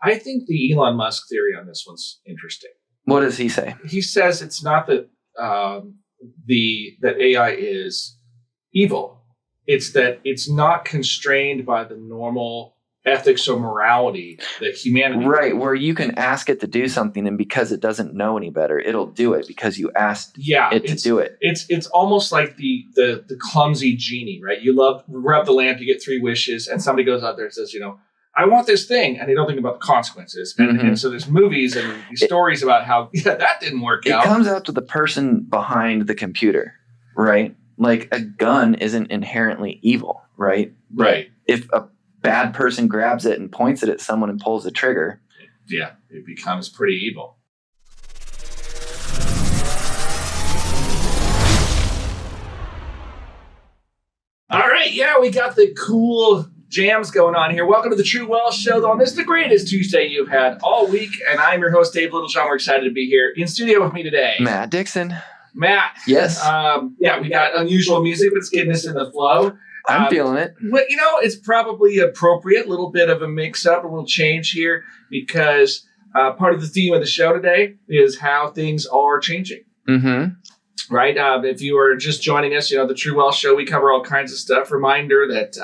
I think the Elon Musk theory on this one's interesting. What does he say? He says it's not that that AI is evil. It's that it's not constrained by the normal ethics or morality that humanity. Right, where you can ask it to do something, and because it doesn't know any better, it'll do it because you asked it to do it. It's almost like the clumsy genie, right? You rub the lamp, you get 3 wishes, and somebody goes out there and says, I want this thing, and they don't think about the consequences. And so there's movies and stories about how that didn't work out. It comes out to the person behind the computer, right? Like a gun isn't inherently evil, right? Right. If a bad person grabs it and points it at someone and pulls the trigger, it becomes pretty evil. All right, we got the cool jams going on here. Welcome to the True Wealth Show on this, the greatest Tuesday you've had all week. And I'm your host, Dave Littlejohn. We're excited to be here in studio with me today. Matt Dixon. Matt. Yes. We got unusual music, but it's getting us in the flow. I'm feeling it. Well, it's probably appropriate. A little bit of a mix-up, a little change here, because part of the theme of the show today is how things are changing. Mm-hmm. Right? If you are just joining us, the True Wealth Show, we cover all kinds of stuff. Reminder that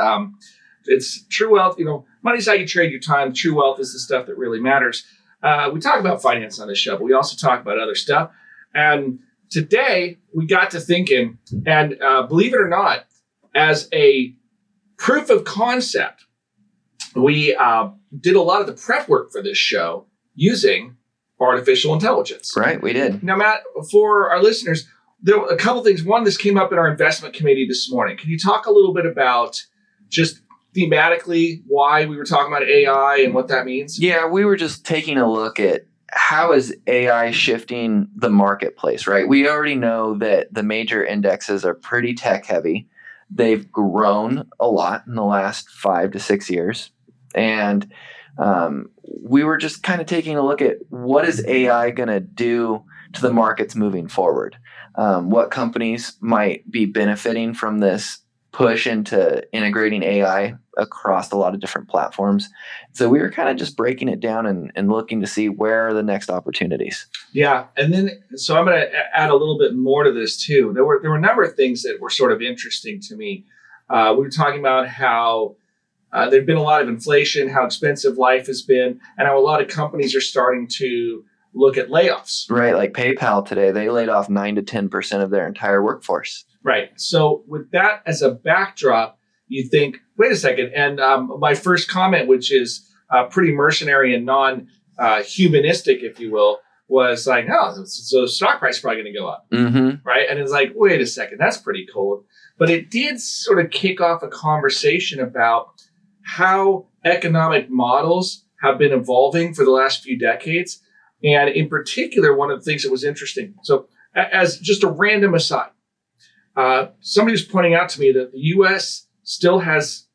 it's True Wealth. Money's how you trade your time. True Wealth is the stuff that really matters. We talk about finance on this show, but we also talk about other stuff. And today we got to thinking, and believe it or not, as a proof of concept, we did a lot of the prep work for this show using artificial intelligence. Right, we did. Now, Matt, for our listeners, there were a couple things. One, this came up in our investment committee this morning. Can you talk a little bit about just thematically why we were talking about AI and what that means? Yeah, we were just taking a look at how is AI shifting the marketplace, right? We already know that the major indexes are pretty tech heavy. They've grown a lot in the last 5 to 6 years. And we were just kind of taking a look at what is AI going to do to the markets moving forward. What companies might be benefiting from this push into integrating AI across a lot of different platforms. So we were kind of just breaking it down and looking to see where are the next opportunities. Yeah. And then, so I'm going to add a little bit more to this too. There were a number of things that were sort of interesting to me. We were talking about how there'd been a lot of inflation, how expensive life has been, and how a lot of companies are starting to look at layoffs. Right. Like PayPal today, they laid off 9 to 10% of their entire workforce. Right. So with that as a backdrop, you think, wait a second. And my first comment, which is pretty mercenary and non-humanistic, if you will, was like, oh, so the stock price is probably going to go up. Mm-hmm. Right. And it's like, wait a second, that's pretty cold. But it did sort of kick off a conversation about how economic models have been evolving for the last few decades. And in particular, one of the things that was interesting. So as just a random aside, somebody was pointing out to me that the U.S. still has,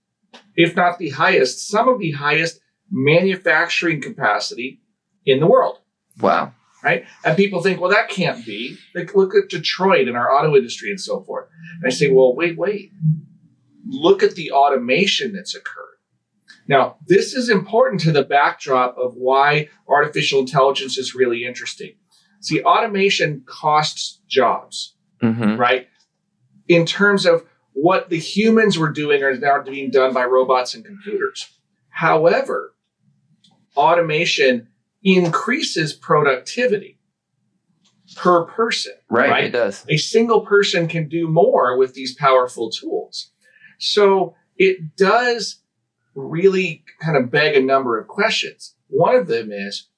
if not the highest, some of the highest manufacturing capacity in the world. Wow. Right? And people think, well, that can't be. Like, look at Detroit and our auto industry and so forth. And I say, well, wait. Look at the automation that's occurred. Now, this is important to the backdrop of why artificial intelligence is really interesting. See, automation costs jobs, mm-hmm. right? In terms of what the humans were doing are now being done by robots and computers. However, automation increases productivity per person. Right, it does. A single person can do more with these powerful tools. So it does really kind of beg a number of questions. One of them is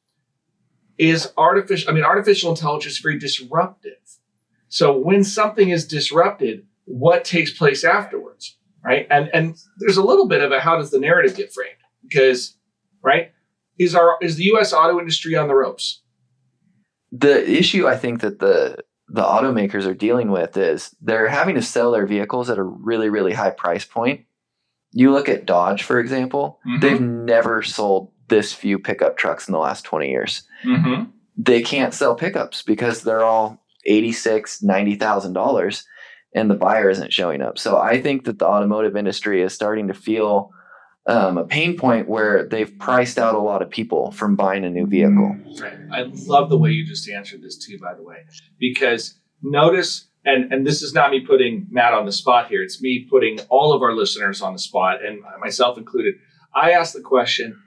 artificial intelligence is very disruptive. So when something is disrupted, what takes place afterwards, right? And there's a little bit of a how does the narrative get framed? Because, right, is the U.S. auto industry on the ropes? The issue I think that the automakers are dealing with is they're having to sell their vehicles at a really, really high price point. You look at Dodge, for example, mm-hmm. they've never sold this few pickup trucks in the last 20 years. Mm-hmm. They can't sell pickups because they're all $86,000, $90,000 and the buyer isn't showing up. So I think that the automotive industry is starting to feel a pain point where they've priced out a lot of people from buying a new vehicle. Right. I love the way you just answered this too, by the way, because notice, and this is not me putting Matt on the spot here. It's me putting all of our listeners on the spot, and myself included. I asked the question,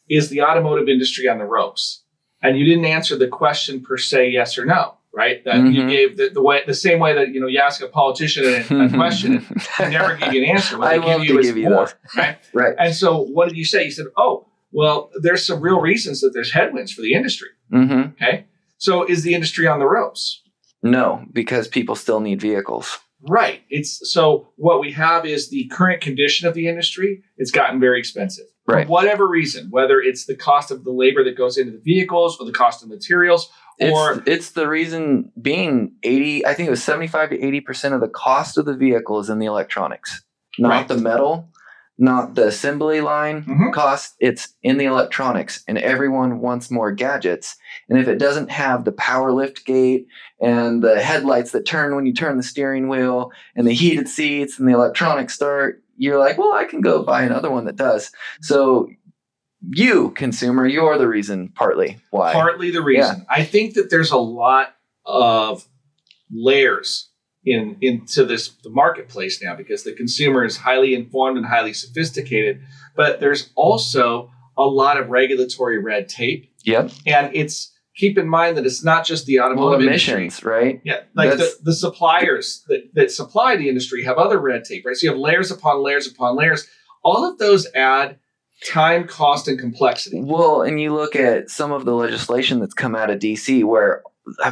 is the automotive industry on the ropes? And you didn't answer the question per se, yes or no, right? That you gave the same way that you ask a politician a question and never give you an answer. What I they love give you to is give you more, those. right? Right. And so what did you say? You said, oh, well, there's some real reasons that there's headwinds for the industry. Okay. So is the industry on the ropes? No, because people still need vehicles. Right. So what we have is the current condition of the industry. It's gotten very expensive. Right. For whatever reason, whether it's the cost of the labor that goes into the vehicles or the cost of materials, or it's the reason being 80, I think it was 75 to 80% of the cost of the vehicle is in the electronics, not Right. the metal, not the assembly line cost. It's in the electronics, and everyone wants more gadgets. And if it doesn't have the power lift gate and the headlights that turn when you turn the steering wheel and the heated seats and the electronic start, you're like, well, I can go buy another one that does. So you, consumer, you're the reason partly why. Partly the reason. Yeah. I think that there's a lot of layers into the marketplace now, because the consumer is highly informed and highly sophisticated, but there's also a lot of regulatory red tape. Yep. And keep in mind that it's not just the automotive emissions, industry. Right? Yeah. Like the suppliers that supply the industry have other red tape, right? So you have layers upon layers upon layers. All of those add time, cost, and complexity. Well, and you look at some of the legislation that's come out of DC where,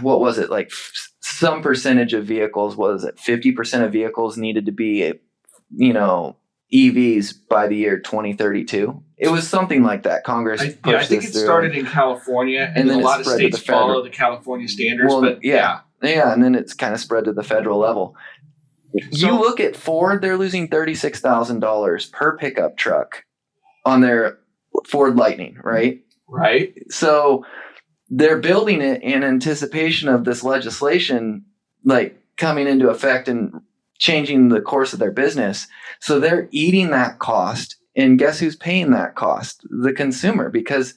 what was it, like some percentage of vehicles, was it 50% of vehicles needed to be, EVs by the year 2032? It was something like that. Congress pushed I think it started in California, and then a lot of states follow the California standards. Well, but yeah, and then it's kind of spread to the federal level. So, you look at Ford; they're losing $36,000 per pickup truck on their Ford Lightning, right? Right. So they're building it in anticipation of this legislation, like coming into effect and changing the course of their business. So they're eating that cost, and guess who's paying that cost? The consumer, because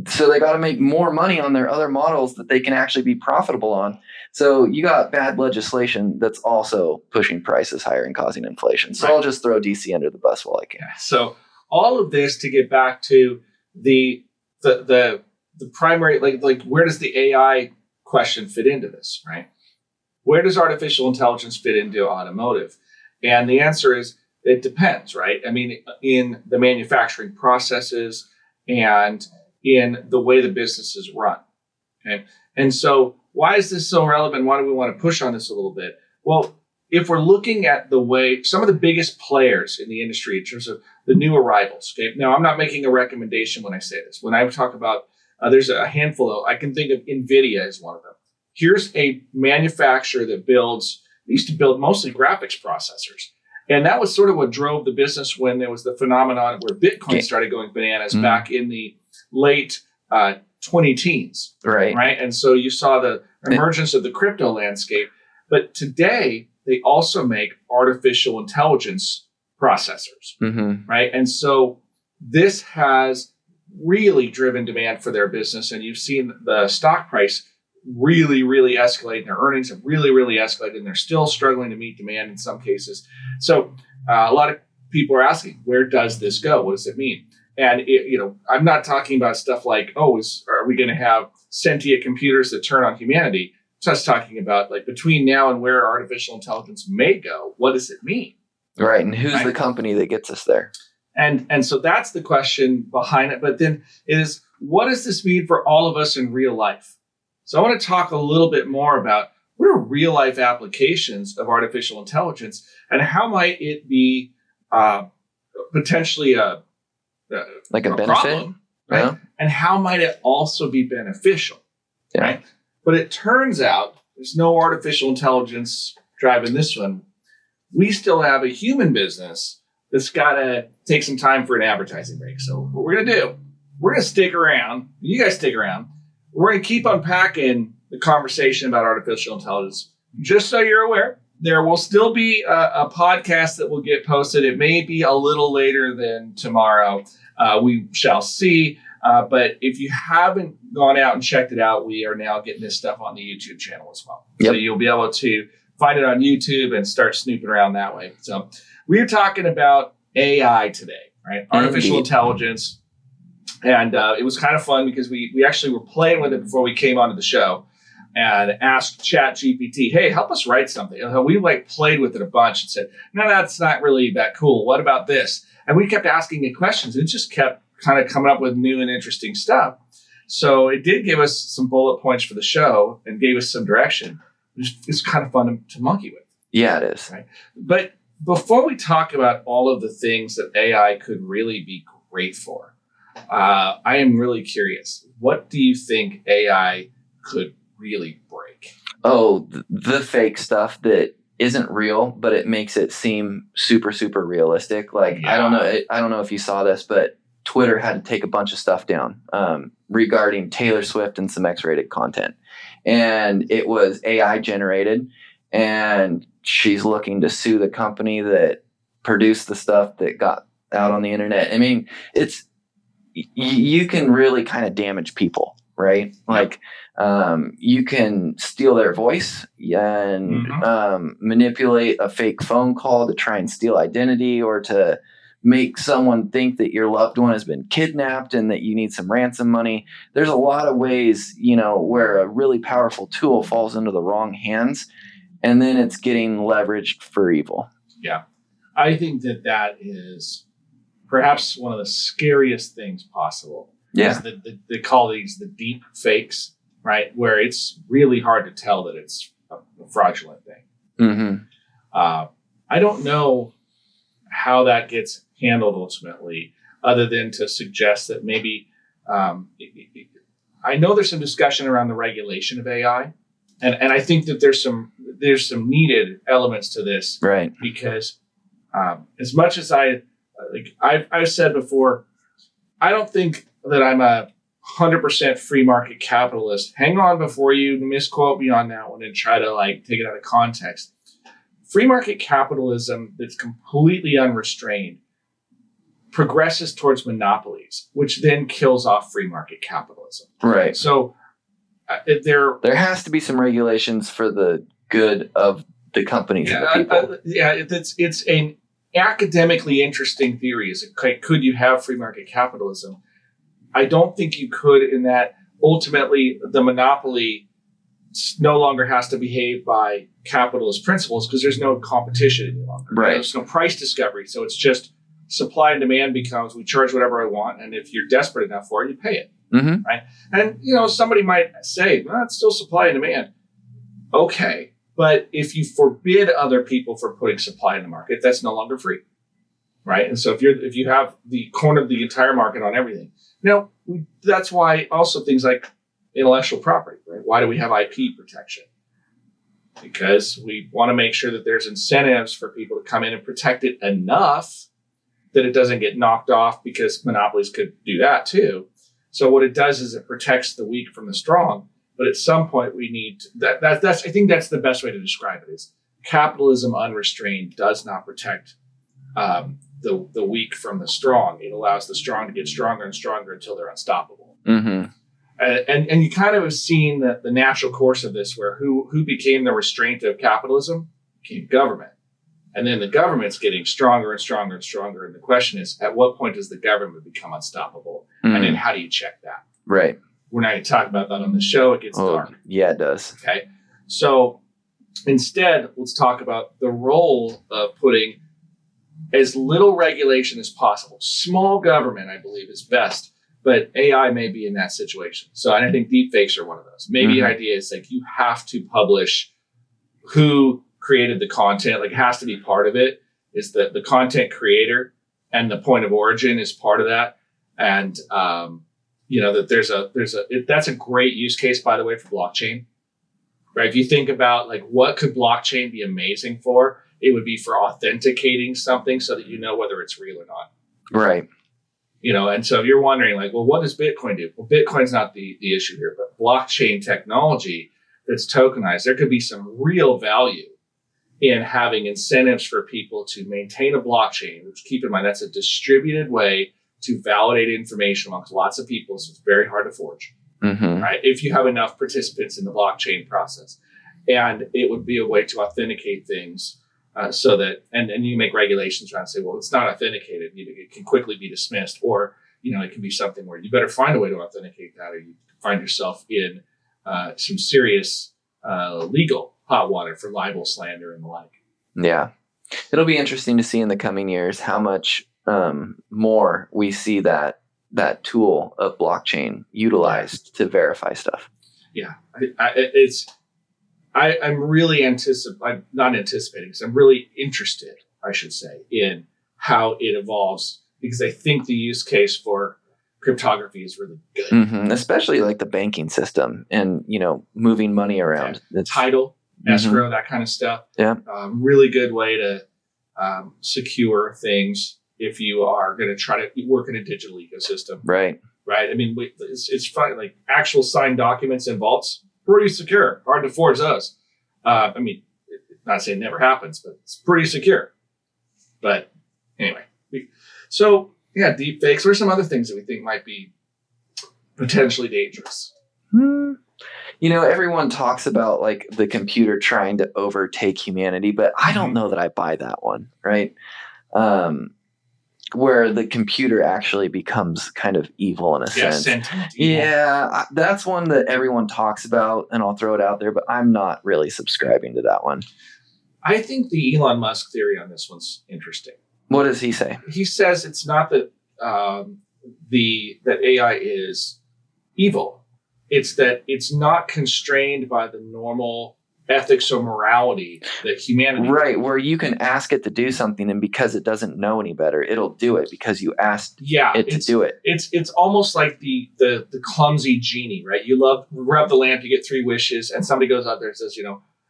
so they got to make more money on their other models that they can actually be profitable on. So you got bad legislation that's also pushing prices higher and causing inflation. So I'll just throw DC under the bus while I can. So all of this to get back to the primary, like where does the AI question fit into this, right? Where does artificial intelligence fit into automotive? And the answer is it depends, right? I mean, in the manufacturing processes and in the way the business is run. Okay. And so why is this so relevant? Why do we want to push on this a little bit? Well, if we're looking at the way some of the biggest players in the industry in terms of the new arrivals, okay? Now, I'm not making a recommendation when I say this. When I talk about, there's a handful I can think of. NVIDIA is one of them. Here's a manufacturer that used to build mostly graphics processors. And that was sort of what drove the business when there was the phenomenon where Bitcoin started going bananas back in the late 2010s. Right. And so you saw the emergence of the crypto landscape. But today, they also make artificial intelligence processors. Right. And so this has really driven demand for their business. And you've seen the stock price really, really escalate. Their earnings have really, really escalated, and they're still struggling to meet demand in some cases. So a lot of people are asking, where does this go? What does it mean? And I'm not talking about stuff like, are we going to have sentient computers that turn on humanity? I'm just talking about, like, between now and where artificial intelligence may go, what does it mean? Right, and who's the company that gets us there? And so that's the question behind it. But then is, what does this mean for all of us in real life? So I want to talk a little bit more about what are real life applications of artificial intelligence, and how might it be potentially a benefit, problem, right? Yeah. And how might it also be beneficial, right? But it turns out there's no artificial intelligence driving this one. We still have a human business that's got to take some time for an advertising break. So what we're going to do, we're going to stick around. You guys stick around. We're going to keep unpacking the conversation about artificial intelligence. Just so you're aware, there will still be a podcast that will get posted. It may be a little later than tomorrow. We shall see. But if you haven't gone out and checked it out, we are now getting this stuff on the YouTube channel as well. Yep. So you'll be able to find it on YouTube and start snooping around that way. So we're talking about AI today, right? Artificial intelligence. And it was kind of fun because we actually were playing with it before we came onto the show and asked ChatGPT, hey, help us write something. And we played with it a bunch and said, no, that's not really that cool. What about this? And we kept asking it questions. It just kept kind of coming up with new and interesting stuff. So it did give us some bullet points for the show and gave us some direction. It's kind of fun to monkey with. Yeah, it is. Right? But before we talk about all of the things that AI could really be great for, I am really curious. What do you think AI could really break? Oh, the fake stuff that isn't real, but it makes it seem super, super realistic. Like, yeah. I don't know if you saw this, but Twitter had to take a bunch of stuff down regarding Taylor Swift and some X-rated content. And it was AI generated, and she's looking to sue the company that produced the stuff that got out on the internet. I mean, you can really kind of damage people, right? Like, you can steal their voice and manipulate a fake phone call to try and steal identity, or to make someone think that your loved one has been kidnapped and that you need some ransom money. There's a lot of ways, where a really powerful tool falls into the wrong hands, and then it's getting leveraged for evil. Yeah. I think that is perhaps one of the scariest things possible. Yeah. They call these the deep fakes, right? Where it's really hard to tell that it's a fraudulent thing. Mm-hmm. I don't know how that gets handled ultimately, other than to suggest that maybe I know there's some discussion around the regulation of AI, and I think that there's some needed elements to this, right? Because as much as I've said before, I don't think that I'm a 100% free market capitalist. Hang on before you misquote me on that one and try to take it out of context. Free market capitalism that's completely unrestrained progresses towards monopolies, which then kills off free market capitalism. Right. So there has to be some regulations for the good of the companies and the people. It's an academically interesting theory. Could you have free market capitalism? I don't think you could, in that ultimately the monopoly no longer has to behave by capitalist principles because there's no competition any longer. Right. There's no price discovery. So it's just supply and demand becomes, we charge whatever I want, and if you're desperate enough for it, you pay it. Mm-hmm. Right? And somebody might say, well, it's still supply and demand. Okay. But if you forbid other people from putting supply in the market, that's no longer free. Right? And so if you have the corner of the entire market on everything, that's why also things like intellectual property, right? Why do we have IP protection? Because we want to make sure that there's incentives for people to come in and protect it enough that it doesn't get knocked off, because monopolies could do that too. So what it does is it protects the weak from the strong. But at some point we need that's I think that's the best way to describe it, is capitalism unrestrained does not protect the weak from the strong. It allows the strong to get stronger and stronger until they're unstoppable. Mm-hmm. And you kind of have seen the natural course of this, where who became the restraint of capitalism became government. And then the government's getting stronger and stronger and stronger. And the question is, at what point does the government become unstoppable? Mm-hmm. And then how do you check that? Right. We're not going to talk about that on the show. It gets dark. Yeah, it does. Okay. So instead, let's talk about the role of putting as little regulation as possible. Small government, I believe, is best. But AI may be in that situation. So I think deepfakes are one of those. Maybe the idea is you have to publish who created the content. It has to be part of it. Is that the content creator and the point of origin is part of that. And that that's a great use case, by the way, for blockchain. Right? If you think about what could blockchain be amazing for, it would be for authenticating something so that you know whether it's real or not. Right. And so if you're wondering, well, what does Bitcoin do? Well, Bitcoin's not the issue here, but blockchain technology that's tokenized, there could be some real value in having incentives for people to maintain a blockchain, which keep in mind, that's a distributed way to validate information amongst lots of people. So it's very hard to forge, right? If you have enough participants in the blockchain process. And it would be a way to authenticate things so that, and you make regulations around say, well, it's not authenticated. It can quickly be dismissed, or, it can be something where you better find a way to authenticate that, or you find yourself in some serious legal hot water for libel, slander, and the like. Yeah. It'll be interesting to see in the coming years how much more we see that tool of blockchain utilized to verify stuff. Yeah. I'm really I'm not anticipating, because I'm really interested, I should say, in how it evolves, because I think the use case for cryptography is really good. Especially like the banking system and, moving money around. Yeah. Title, escrow, that kind of stuff. Yeah. Really good way to secure things if you are going to try to work in a digital ecosystem. Right. Right. I mean, it's fun. Like actual signed documents in vaults, pretty secure. Hard to forge those. I mean, not saying it never happens, but it's pretty secure. But anyway, so yeah, deepfakes. What are some other things that we think might be potentially dangerous? Everyone talks about like the computer trying to overtake humanity, but I don't know that I buy that one, right? Where the computer actually becomes kind of evil in a sense. Sentient evil. Yeah, that's one that everyone talks about, and I'll throw it out there, but I'm not really subscribing to that one. I think the Elon Musk theory on this one's interesting. What does he say? He says it's not that that AI is evil. It's that it's not constrained by the normal ethics or morality that humanity. Right, where you can ask it to do something, and because it doesn't know any better, it'll do it because you asked it to do it. It's almost like the clumsy genie, right? You rub the lamp, you get 3 wishes, and somebody goes out there and says,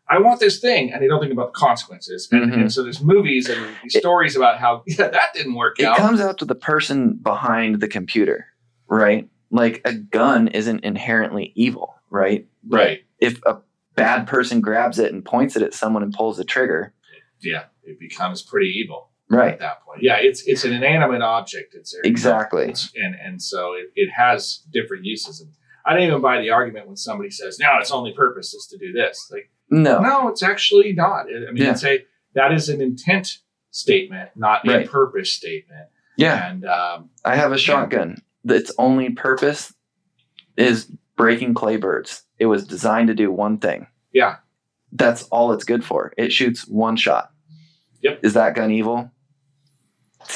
I want this thing, and they don't think about the consequences. And so there's movies and stories about how that didn't work out. It comes out to the person behind the computer, right? Like a gun isn't inherently evil, right? Right. But if a bad person grabs it and points it at someone and pulls the trigger, it becomes pretty evil, right? At that point, it's an inanimate object. Exactly, and so it has different uses. And I don't even buy the argument when somebody says, "No, its only purpose is to do this." Like, no, it's actually not. I mean, that is an intent statement, not a purpose statement. Yeah, and I have a shotgun. Its only purpose is breaking clay birds. It was designed to do one thing. Yeah. That's all it's good for. It shoots one shot. Yep. Is that gun evil?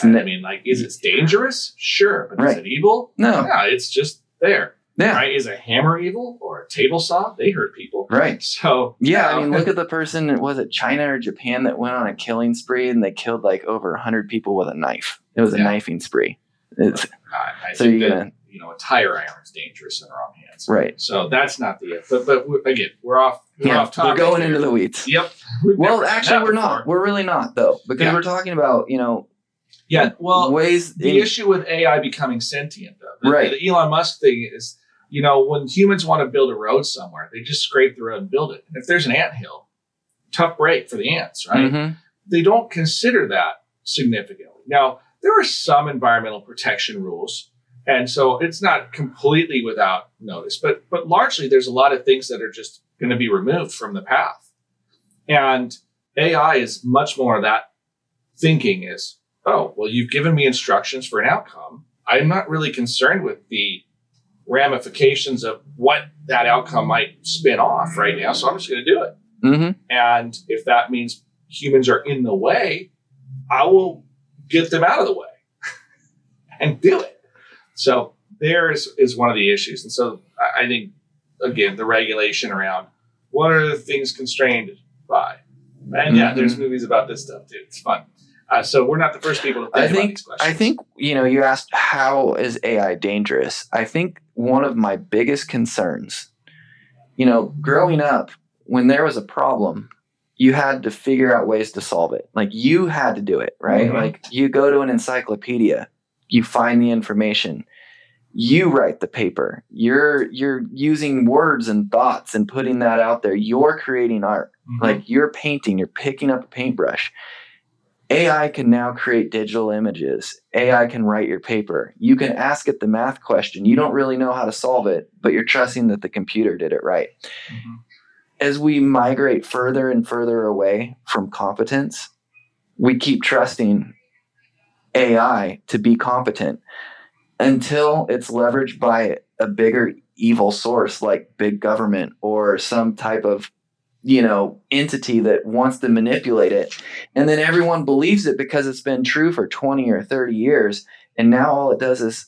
I mean, like, is it dangerous? Sure. But is it evil? No. Yeah, it's just there. Yeah. Right? Is a hammer evil or a table saw? They hurt people. Right. So, I mean, look at the person, was it China or Japan, that went on a killing spree and they killed like over 100 people with a knife. It was a knifing spree. I think that, a tire iron is dangerous in the wrong hands. Right. So that's not the but again, we're off topic. We're going into the weeds. Yep. Well, actually, we're not. We're really not, though, because we're talking about, ways. The issue with AI becoming sentient, though. The Elon Musk thing is, when humans want to build a road somewhere, they just scrape the road and build it. And if there's an anthill, tough break for the ants, right? They don't consider that significantly. Now, there are some environmental protection rules, and so it's not completely without notice, but largely there's a lot of things that are just going to be removed from the path. And AI is much more of that thinking is, oh, well, you've given me instructions for an outcome. I'm not really concerned with the ramifications of what that outcome might spin off right now, so I'm just going to do it. And if that means humans are in the way, I will get them out of the way and do it. So there is one of the issues. And so I think, again, the regulation around what are the things constrained by? And there's movies about this stuff too. It's fun. So we're not the first people to think about these questions. I think, you asked how is AI dangerous? I think one of my biggest concerns, growing up, when there was a problem, you had to figure out ways to solve it. Like, you had to do it, right? Like, you go to an encyclopedia, you find the information, you write the paper, you're using words and thoughts and putting that out there. You're creating art. Mm-hmm. Like you're painting, you're picking up a paintbrush. AI can now create digital images. AI can write your paper. You can ask it the math question. You don't really know how to solve it, but you're trusting that the computer did it right. Mm-hmm. As we migrate further and further away from competence, we keep trusting AI to be competent until it's leveraged by a bigger evil source like big government or some type of entity that wants to manipulate it. And then everyone believes it because it's been true for 20 or 30 years. And now all it does is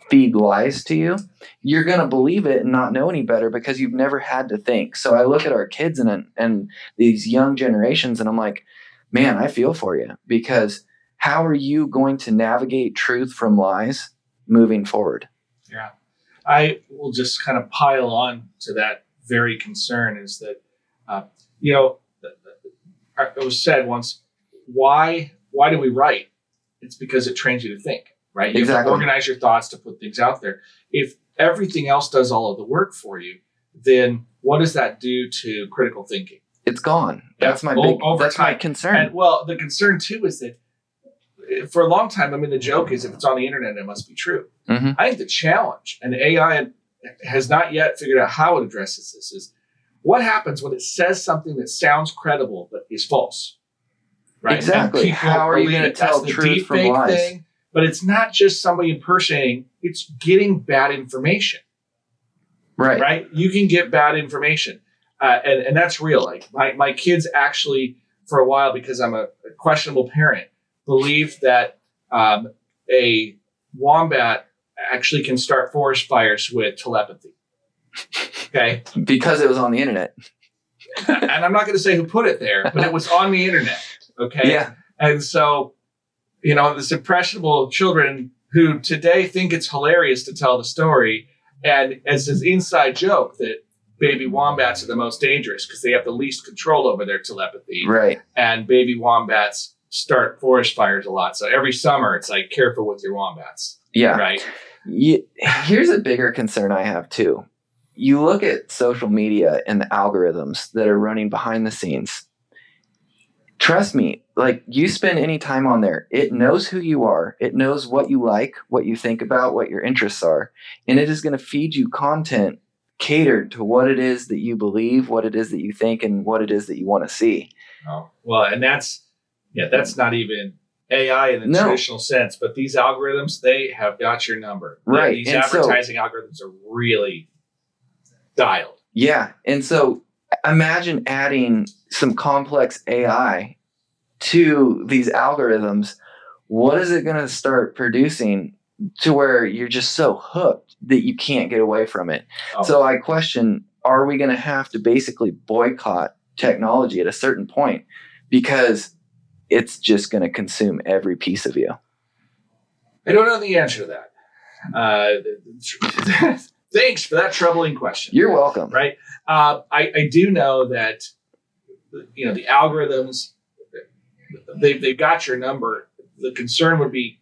feed lies to you. You're going to believe it and not know any better because you've never had to think. So I look at our kids and these young generations and I'm like, man, I feel for you, because how are you going to navigate truth from lies moving forward? Yeah. I will just kind of pile on to that very concern is that, it was said once, why do we write? It's because it trains you to think, right? You have to organize your thoughts to put things out there. If everything else does all of the work for you, then what does that do to critical thinking? It's gone. That's my my concern. And the concern too is that for a long time, the joke is if it's on the internet, it must be true. Mm-hmm. I think the challenge, and AI has not yet figured out how it addresses this, is what happens when it says something that sounds credible but is false, right? Exactly. How are you going to tell truth from lies? Thing, but it's not just somebody impersonating; it's getting bad information. Right. You can get bad information, and that's real. Like my kids actually, for a while, because I'm a questionable parent, believed that a wombat actually can start forest fires with telepathy. Okay. Because it was on the internet. And I'm not going to say who put it there, but it was on the internet. Okay. Yeah. And so, this impressionable children who today think it's hilarious to tell the story, and as this inside joke that baby wombats are the most dangerous because they have the least control over their telepathy. Right. And baby wombats start forest fires a lot. So every summer it's like, careful with your wombats. Yeah. Right. Here's a bigger concern I have too. You look at social media and the algorithms that are running behind the scenes. Trust me, like you spend any time on there, it knows who you are. It knows what you like, what you think about, what your interests are. And it is going to feed you content catered to what it is that you believe, what it is that you think, and what it is that you want to see. Oh, well, and that's not even AI in the traditional sense, but these algorithms, they have got your number. Right. These advertising algorithms are really dialed. Yeah. And so imagine adding some complex AI to these algorithms. What is it going to start producing to where you're just so hooked that you can't get away from it? Oh. So I question, are we going to have to basically boycott technology at a certain point because it's just going to consume every piece of you? I don't know the answer to that. Thanks for that troubling question. You're welcome. Right. I do know that, the algorithms, they've got your number. The concern would be,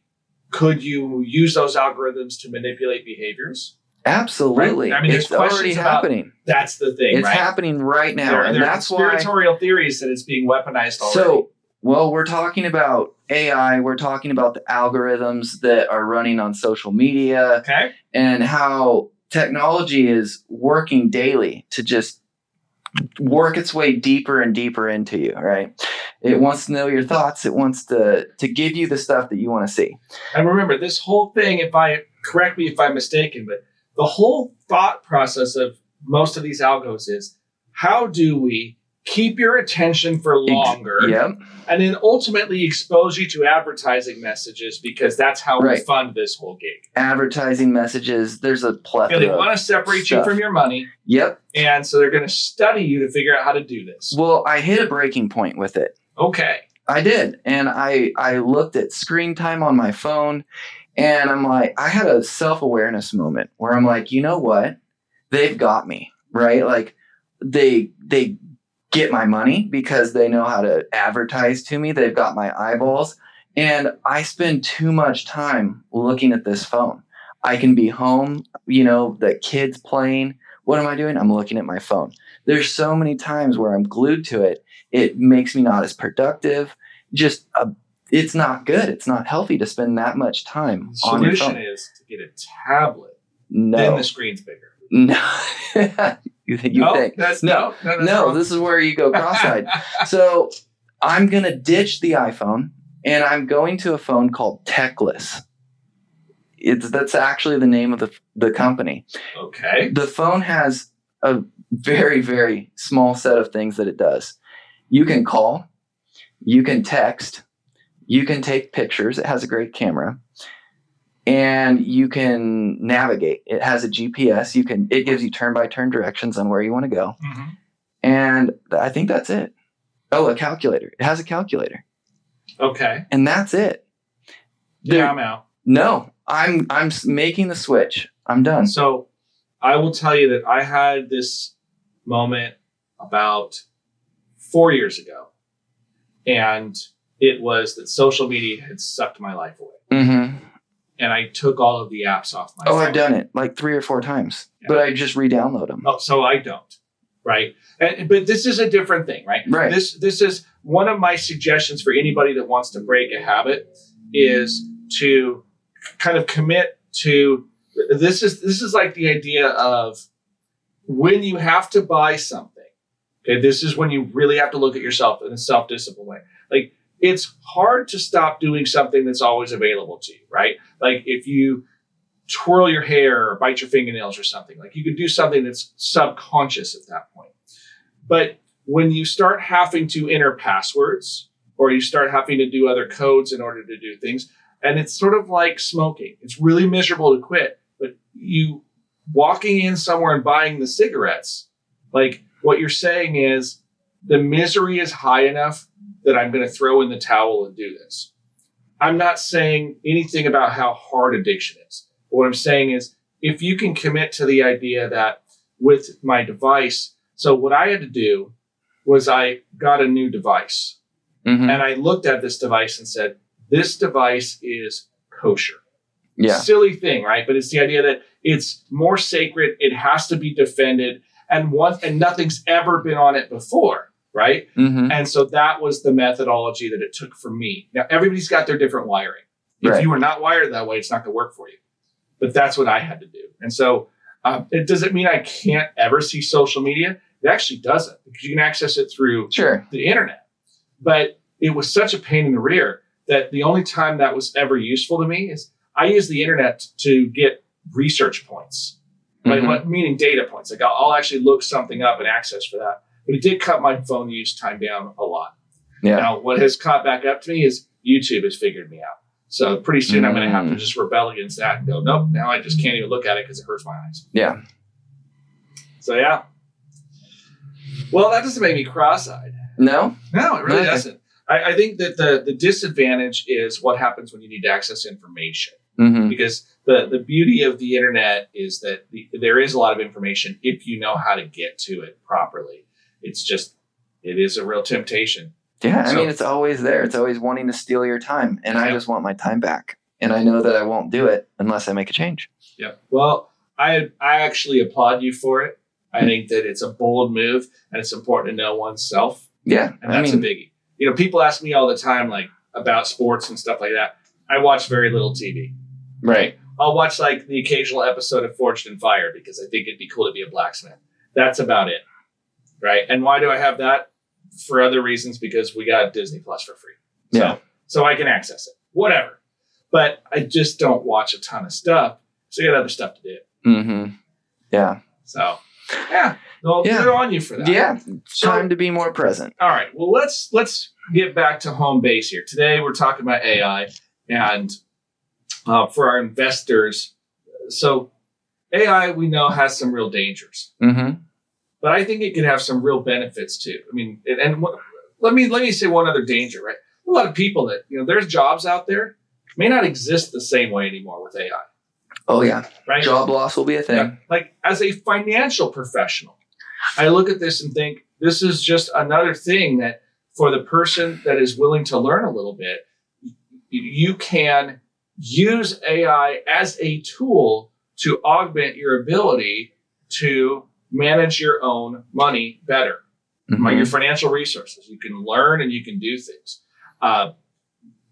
could you use those algorithms to manipulate behaviors? Absolutely. Right? It's already happening. That's the thing. It's happening right now. And that's conspiratorial theories that it's being weaponized already. So, we're talking about AI. We're talking about the algorithms that are running on social media. Okay. And how technology is working daily to just work its way deeper and deeper into you, right? It wants to know your thoughts. It wants to give you the stuff that you want to see. And remember, this whole thing, correct me if I'm mistaken, but the whole thought process of most of these algos is, how do we keep your attention for longer, yep, and then ultimately expose you to advertising messages, because that's how we fund this whole gig. Advertising messages, there's a plethora. They want to separate you from your money. Yep. And so they're going to study you to figure out how to do this. Well, I hit a breaking point with it. Okay. I did. And I looked at screen time on my phone, and I'm like, I had a self-awareness moment where I'm like, you know what? They've got me, right? Like they get my money because they know how to advertise to me. They've got my eyeballs, and I spend too much time looking at this phone. I can be home, the kids playing. What am I doing? I'm looking at my phone. There's so many times where I'm glued to it. It makes me not as productive. It's not good. It's not healthy to spend that much time The on your phone. solution is to get a tablet. No. Then the screen's bigger. No. you think? No. This is where you go cross-eyed. So I'm going to ditch the iPhone and I'm going to a phone called Techless. That's actually the name of the company. Okay. The phone has a very, very small set of things that it does. You can call, you can text, you can take pictures. It has a great camera, and you can navigate. It has a GPS. It gives you turn-by-turn directions on where you want to go. Mm-hmm. And I think that's it. Oh, a calculator. It has a calculator. Okay. And that's it. I'm out. No, I'm making the switch. I'm done. So I will tell you that I had this moment about 4 years ago, and it was that social media had sucked my life away. Mm-hmm. And I took all of the apps off my phone. I've done it like 3 or 4 times, but I just re-download them. Oh, so I don't, right? But this is a different thing, right? Right. This is one of my suggestions for anybody that wants to break a habit is to kind of commit to this is like the idea of when you have to buy something. Okay, this is when you really have to look at yourself in a self-discipline way. Like, it's hard to stop doing something that's always available to you, right? Like if you twirl your hair or bite your fingernails or something, like you could do something that's subconscious at that point. But when you start having to enter passwords or you start having to do other codes in order to do things, and it's sort of like smoking. It's really miserable to quit, but you walking in somewhere and buying the cigarettes, like what you're saying is the misery is high enough that I'm going to throw in the towel and do this. I'm not saying anything about how hard addiction is. What I'm saying is if you can commit to the idea that with my device, so what I had to do was I got a new device. Mm-hmm. And I looked at this device and said, this device is kosher. Yeah. Silly thing, right? But it's the idea that it's more sacred. It has to be defended. And nothing's ever been on it before. Right. Mm-hmm. And so that was the methodology that it took for me. Now, everybody's got their different wiring. If you are not wired that way, it's not going to work for you. But that's what I had to do. And so it doesn't mean I can't ever see social media. It actually doesn't, because you can access it through the internet. But it was such a pain in the rear that the only time that was ever useful to me is I use the internet to get research points, right? Meaning data points. Like I'll actually look something up and access for that. But it did cut my phone use time down a lot. Yeah. Now, what has caught back up to me is YouTube has figured me out. So pretty soon I'm going to have to just rebel against that and go, nope, now I just can't even look at it because it hurts my eyes. Yeah. So, yeah. Well, that doesn't make me cross-eyed. No? No, it really doesn't. I think that the disadvantage is what happens when you need to access information. Mm-hmm. Because the beauty of the internet is that there is a lot of information if you know how to get to it properly. It's just, it is a real temptation. Yeah, I mean, it's always there. It's always wanting to steal your time. And I just want my time back. And I know that I won't do it unless I make a change. Yeah. Well, I actually applaud you for it. I think that it's a bold move and it's important to know oneself. Yeah. And that's a biggie. You know, people ask me all the time, like, about sports and stuff like that. I watch very little TV. Right. I'll watch, like, the occasional episode of Forged in Fire because I think it'd be cool to be a blacksmith. That's about it. Right. And why do I have that? For other reasons, because we got Disney Plus for free. So I can access it. Whatever. But I just don't watch a ton of stuff. So I got other stuff to do. Mm-hmm. Yeah. So, yeah. Well, good on you for that. Yeah. Time to be more present. All right. Well, let's get back to home base here. Today, we're talking about AI. And for our investors, so AI, we know, has some real dangers. Mm-hmm. But I think it can have some real benefits too. I mean, let me say one other danger, right? A lot of people that, there's jobs out there may not exist the same way anymore with AI. Oh yeah. Right. Job loss will be a thing. Yeah. Like as a financial professional, I look at this and think this is just another thing that for the person that is willing to learn a little bit, you can use AI as a tool to augment your ability to manage your own money better, your financial resources. You can learn and you can do things.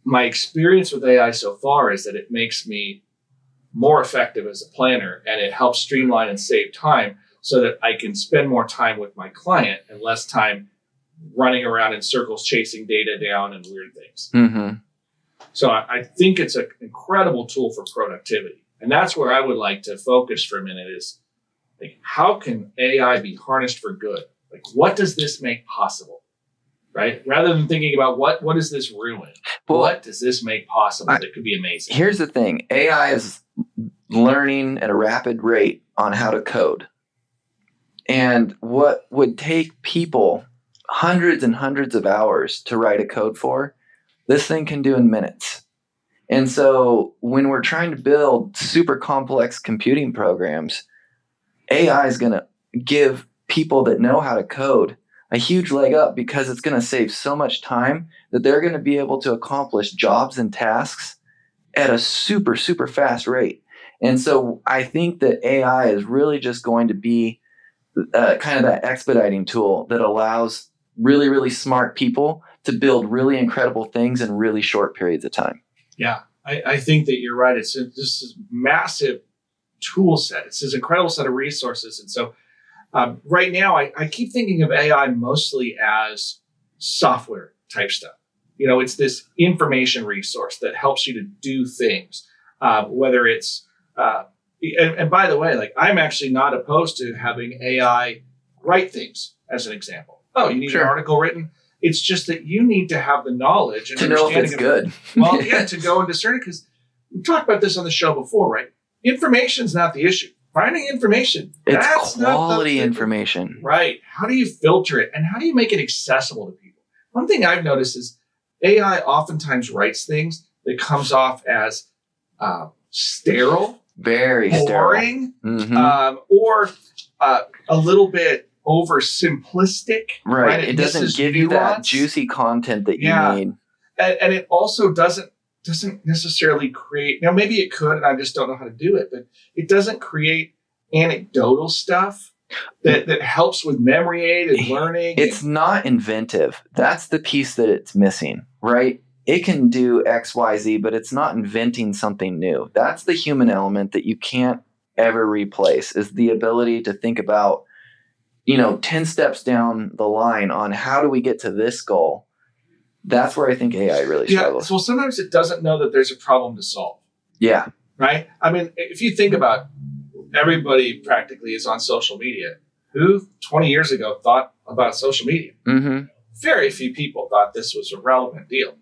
My experience with AI so far is that it makes me more effective as a planner, and it helps streamline and save time so that I can spend more time with my client and less time running around in circles chasing data down and weird things. So I think it's an incredible tool for productivity. And that's where I would like to focus for a minute is, like, how can AI be harnessed for good? Like, what does this make possible? Right? Rather than thinking about what does this ruin? Well, what does this make possible that could be amazing? Here's the thing. AI is learning at a rapid rate on how to code. And what would take people hundreds and hundreds of hours to write a code for, this thing can do in minutes. And so when we're trying to build super complex computing programs, AI is going to give people that know how to code a huge leg up, because it's going to save so much time that they're going to be able to accomplish jobs and tasks at a super, super fast rate. And so I think that AI is really just going to be kind of that expediting tool that allows really, really smart people to build really incredible things in really short periods of time. Yeah, I think that you're right. It's this massive tool set. It's this incredible set of resources. And so right now, I keep thinking of AI mostly as software type stuff. It's this information resource that helps you to do things, whether it's, and by the way, like, I'm actually not opposed to having AI write things, as an example. Oh, you need an article written? It's just that you need to have the knowledge and to know if it's good. Well, yeah, to go and discern it, because we talked about this on the show before, right? Information's not the issue. Finding information, it's quality information. Right. How do you filter it, and how do you make it accessible to people? One thing I've noticed is AI oftentimes writes things that comes off as sterile, very boring, sterile, or a little bit oversimplistic. Right. It doesn't give you that juicy content that you need. And it also doesn't necessarily create, now maybe it could, and I just don't know how to do it, but it doesn't create anecdotal stuff that helps with memory aid and learning. It's not inventive. That's the piece that it's missing, right? It can do X, Y, Z, but it's not inventing something new. That's the human element that you can't ever replace, is the ability to think about, 10 steps down the line on how do we get to this goal. That's where I think AI really struggles. Yeah, well, sometimes it doesn't know that there's a problem to solve. Yeah. Right? I mean, if you think about, everybody practically is on social media. Who 20 years ago thought about social media? Very few people thought this was a relevant deal,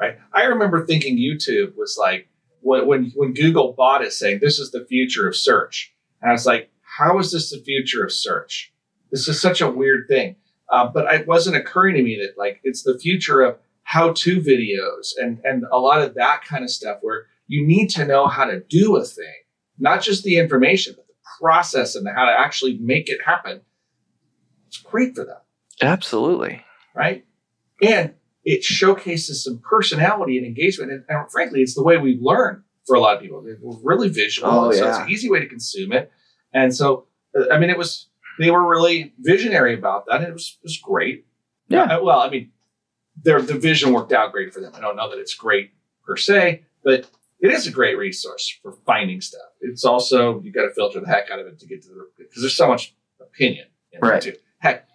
right? I remember thinking YouTube was like, when Google bought it, saying this is the future of search. And I was like, how is this the future of search? This is such a weird thing. But it wasn't occurring to me that, like, it's the future of how-to videos and a lot of that kind of stuff, where you need to know how to do a thing, not just the information, but the process and how to actually make it happen. It's great for them. Absolutely. Right? And it showcases some personality and engagement. And frankly, it's the way we learn for a lot of people. We're really visual. So it's an easy way to consume it. And so, I mean, they were really visionary about that. And it was great. Yeah. Well, I mean, the vision worked out great for them. I don't know that it's great per se, but it is a great resource for finding stuff. It's also, you got to filter the heck out of it to get to because there's so much opinion in it too. Heck,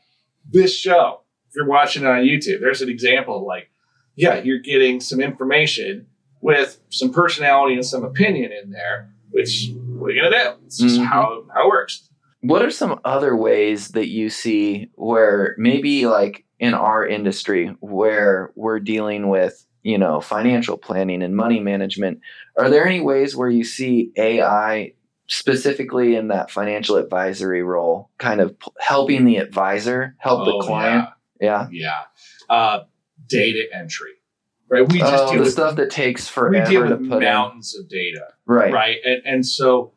this show, if you're watching it on YouTube, there's an example of, like, you're getting some information with some personality and some opinion in there, which, what are you going to do? It's just how it works. What are some other ways that you see where maybe, like, in our industry where we're dealing with, financial planning and money management, are there any ways where you see AI specifically in that financial advisory role kind of helping the advisor help the client? Yeah. Data entry, right? We just deal the with stuff that takes forever. We deal with to put mountains of data, right? And so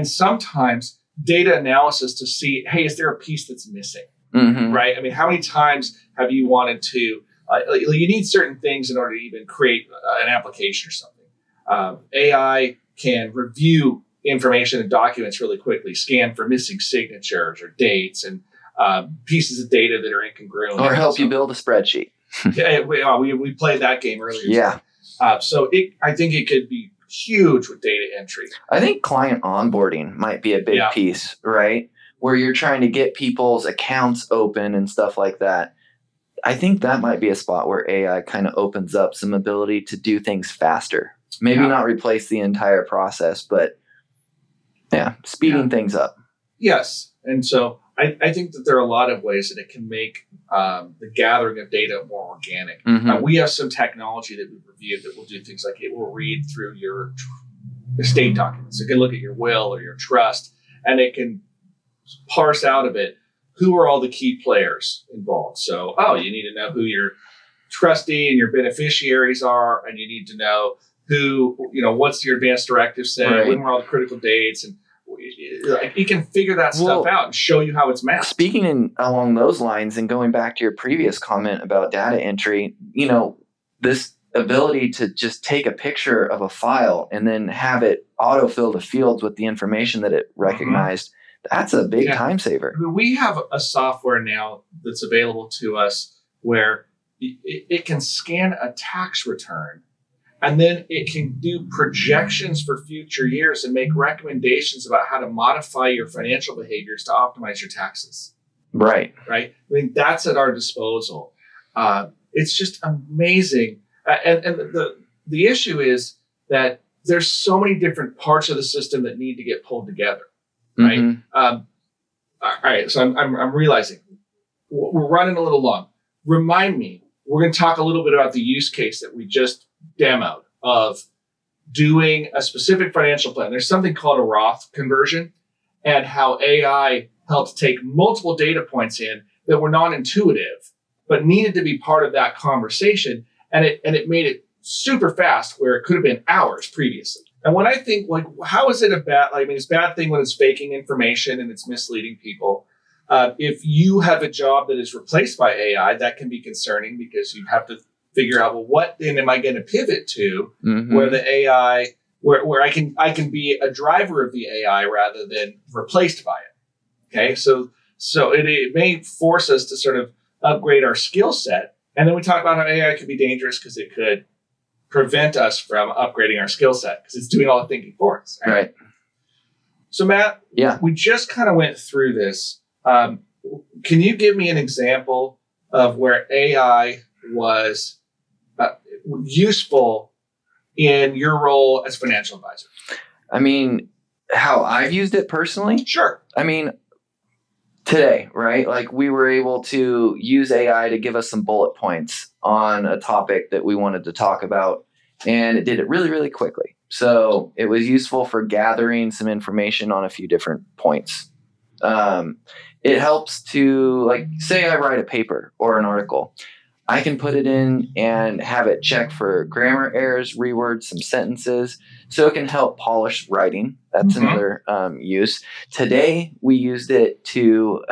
sometimes data analysis to see, hey, is there a piece that's missing? Right? I mean, how many times have you wanted to, you need certain things in order to even create an application or something. AI can review information and documents really quickly, scan for missing signatures or dates and pieces of data that are incongruent. Or help you build a spreadsheet. Yeah, we played that game earlier. Yeah. So I think it could be huge with data entry. I think client onboarding might be a big piece, right? Where you're trying to get people's accounts open and stuff like that. I think that might be a spot where AI kind of opens up some ability to do things faster. Maybe not replace the entire process, but speeding things up. Yes. And so I think that there are a lot of ways that it can make the gathering of data more organic. We have some technology that we've reviewed that will do things like it will read through your estate documents. It can look at your will or your trust, and it can parse out of it who are all the key players involved. So, you need to know who your trustee and your beneficiaries are, and you need to know who, what's your advance directive say, when were all the critical dates, and you can figure that stuff out and show you how it's mapped. Speaking along those lines and going back to your previous comment about data entry, this ability to just take a picture of a file and then have it autofill the fields with the information that it recognized, that's a big time saver. I mean, we have a software now that's available to us where it can scan a tax return, and then it can do projections for future years and make recommendations about how to modify your financial behaviors to optimize your taxes. Right. I mean, that's at our disposal. It's just amazing. And the issue is that there's so many different parts of the system that need to get pulled together. Right. All right. So I'm realizing we're running a little long. Remind me, we're going to talk a little bit about the use case that we just demoed of doing a specific financial plan. There's something called a Roth conversion, and how AI helped take multiple data points in that were non-intuitive, but needed to be part of that conversation. And it made it super fast where it could have been hours previously. And when I think, how is it it's a bad thing when it's faking information and it's misleading people. If you have a job that is replaced by AI, that can be concerning because you have to figure out, what then am I going to pivot to where the AI, where I can be a driver of the AI rather than replaced by it. Okay. So it may force us to sort of upgrade our skill set. And then we talk about how AI could be dangerous because it could prevent us from upgrading our skill set because it's doing all the thinking for us. Right. So Matt, we just kind of went through this. Can you give me an example of where AI was useful in your role as financial advisor? I mean, how I've used it personally? Sure. I mean, today, right? Like we were able to use AI to give us some bullet points on a topic that we wanted to talk about, and it did it really, really quickly. So it was useful for gathering some information on a few different points. It helps to, say I write a paper or an article. I can put it in and have it check for grammar errors, reword some sentences, so it can help polish writing. That's another use. Today, we used it to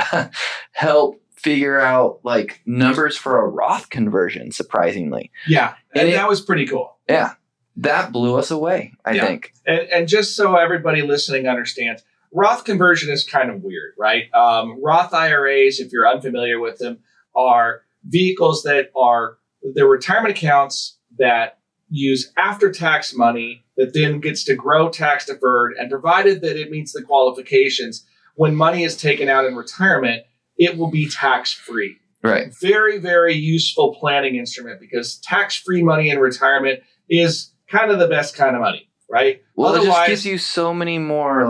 help figure out numbers for a Roth conversion, surprisingly. Yeah, and that was pretty cool. Yeah, that blew us away, I think. And just so everybody listening understands, Roth conversion is kind of weird, right? Roth IRAs, if you're unfamiliar with them, are vehicles that are the retirement accounts that use after-tax money that then gets to grow tax deferred, and provided that it meets the qualifications, when money is taken out in retirement, it will be tax-free. Right. Very, very useful planning instrument because tax-free money in retirement is kind of the best kind of money, right? Well, it just gives you so many more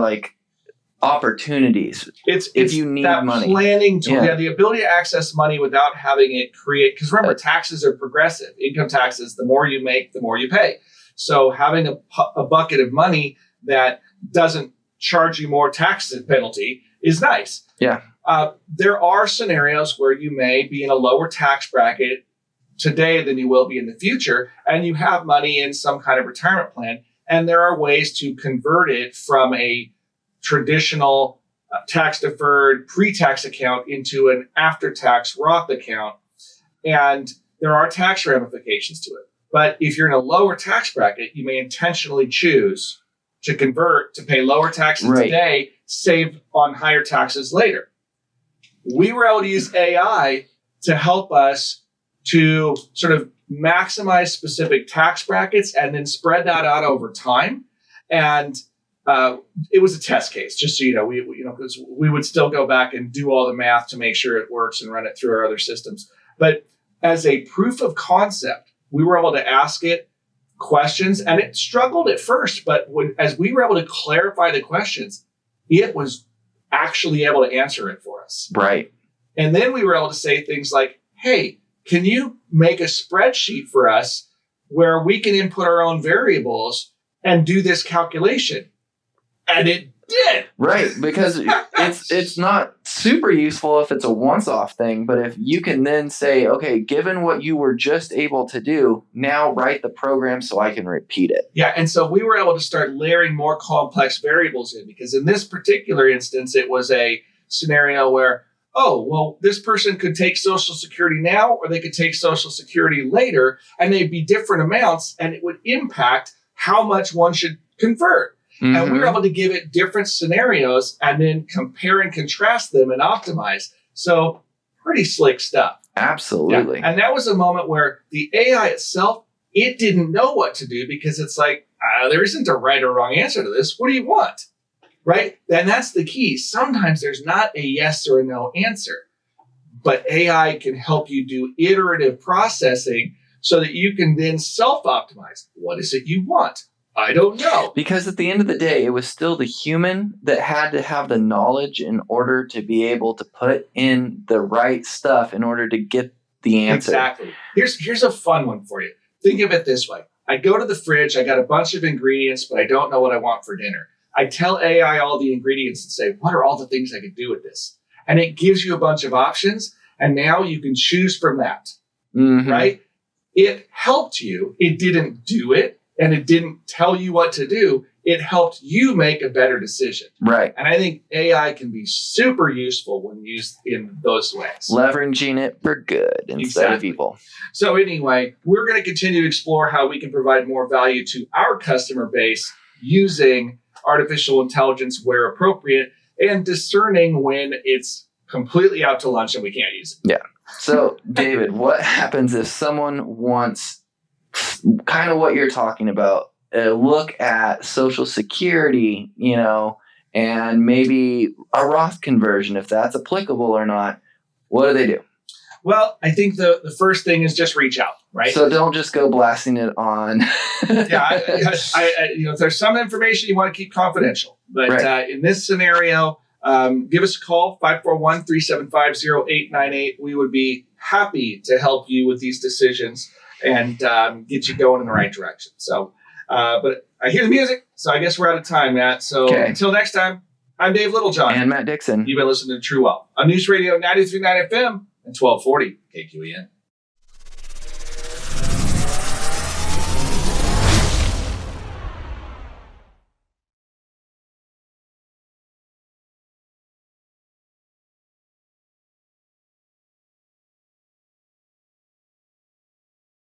opportunities. If you need that money. Planning tool, the ability to access money without having it create. Because remember, taxes are progressive. Income taxes, the more you make, the more you pay. So having a bucket of money that doesn't charge you more tax penalty is nice. Yeah. There are scenarios where you may be in a lower tax bracket today than you will be in the future, and you have money in some kind of retirement plan, and there are ways to convert it from a traditional tax-deferred pre-tax account into an after-tax Roth account, and there are tax ramifications to it. But if you're in a lower tax bracket, you may intentionally choose to convert to pay lower taxes Right. today, save on higher taxes later. We were able to use AI to help us to sort of maximize specific tax brackets and then spread that out over time. And it was a test case, just so you know, because we would still go back and do all the math to make sure it works and run it through our other systems. But as a proof of concept, we were able to ask it questions, and it struggled at first, but as we were able to clarify the questions, it was actually able to answer it for us. Right. And then we were able to say things like, hey, can you make a spreadsheet for us where we can input our own variables and do this calculation? And it did. Right, because it's not super useful if it's a once-off thing, but if you can then say, okay, given what you were just able to do, now write the program so I can repeat it. Yeah, and so we were able to start layering more complex variables in, because in this particular instance, it was a scenario where, oh, well, this person could take Social Security now, or they could take Social Security later, and they'd be different amounts, and it would impact how much one should convert. Mm-hmm. And we were able to give it different scenarios and then compare and contrast them and optimize. So pretty slick stuff. Absolutely. Yeah. And that was a moment where the AI itself, it didn't know what to do, because it's like, there isn't a right or wrong answer to this. What do you want? Right? And that's the key. Sometimes there's not a yes or a no answer, but AI can help you do iterative processing so that you can then self-optimize. What is it you want? I don't know. Because at the end of the day, it was still the human that had to have the knowledge in order to be able to put in the right stuff in order to get the answer. Exactly. Here's a fun one for you. Think of it this way. I go to the fridge, I got a bunch of ingredients, but I don't know what I want for dinner. I tell AI all the ingredients and say, what are all the things I could do with this? And it gives you a bunch of options, and now you can choose from that, right? It helped you. It didn't do it, and it didn't tell you what to do. It helped you make a better decision. Right. And I think AI can be super useful when used in those ways. Leveraging it for good instead of evil. So anyway, we're going to continue to explore how we can provide more value to our customer base using artificial intelligence where appropriate, and discerning when it's completely out to lunch and we can't use it. Yeah. So, David, what happens if someone wants kind of what you're talking about, a look at Social Security, and maybe a Roth conversion, if that's applicable or not? What do? Well, I think the first thing is just reach out, right? So don't just go blasting it on. Yeah, if there's some information you want to keep confidential, but right. In this scenario, give us a call, 541-375-0898. We would be happy to help you with these decisions and get you going in the right direction. So, but I hear the music, so I guess we're out of time, Matt. So Until next time, I'm Dave Littlejohn. And Matt Dixon. You've been listening to True Wealth on News Radio 93.9 FM and 1240 KQEN.